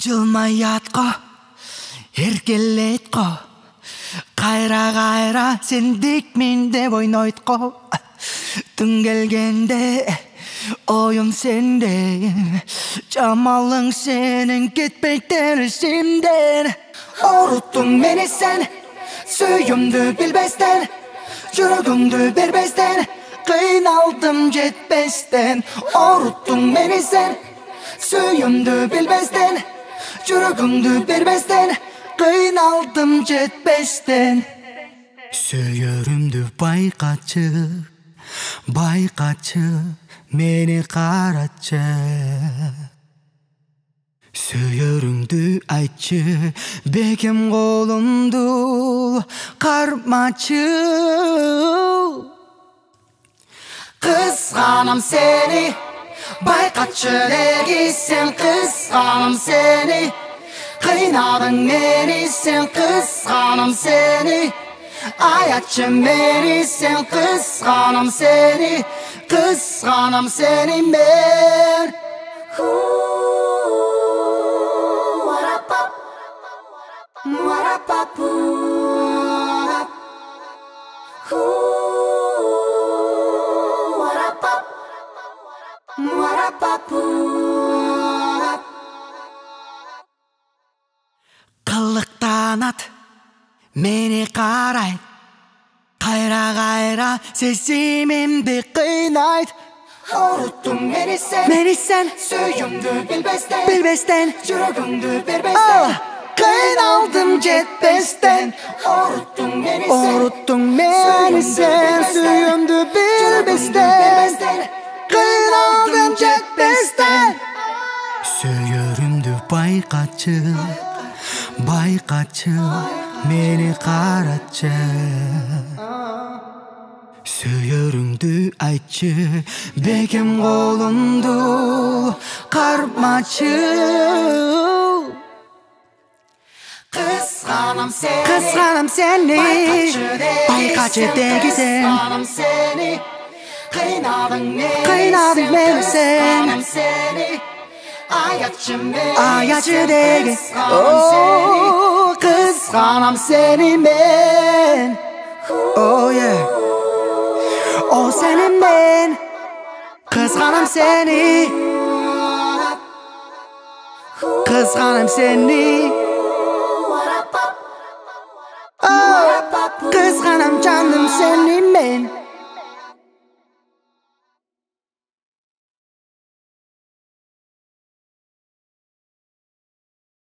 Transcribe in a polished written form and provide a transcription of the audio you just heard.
Жылмаятқа еркелетқа қайра сендік менде ойнайтқа түн келгенде ойым сенде жамалың сенің кетпейтін сенден Ұруттың мені сен сүйімді білбестен жүрегімді бербестен қиналдым жетпестен Ұруттың мені сен сүйімді білбестен жүрегімді бербестен қиналдым жетпестен Сүйерімді байқатшы мені қаратшы Сүйеріңді айтшы бекем қолымды қарматшы Қызғанам сені байқатшы неге сен қызғанам сені қинадың мені сен қызғанам сені аятшы мені сен қызғанам сені мен Қылықтанат мені қарайды қайра сезімімді қинайды Ұруттың мені сен сүйімді білбестен жүрегімді бербестен қиналдым жетпестен Ұруттың мені сен сүйімді білбестен қиналдым жетпестен Сүйерімді байқатшы мені қаратшы Сүйеріңді айтшы бекем қолымды қарматшы Қызғанам сені байқатшы деге сен қинадың мені сен аятшы деге қызғанам сені мен О сені мен қызғанам сені қызғанам жаным сені мен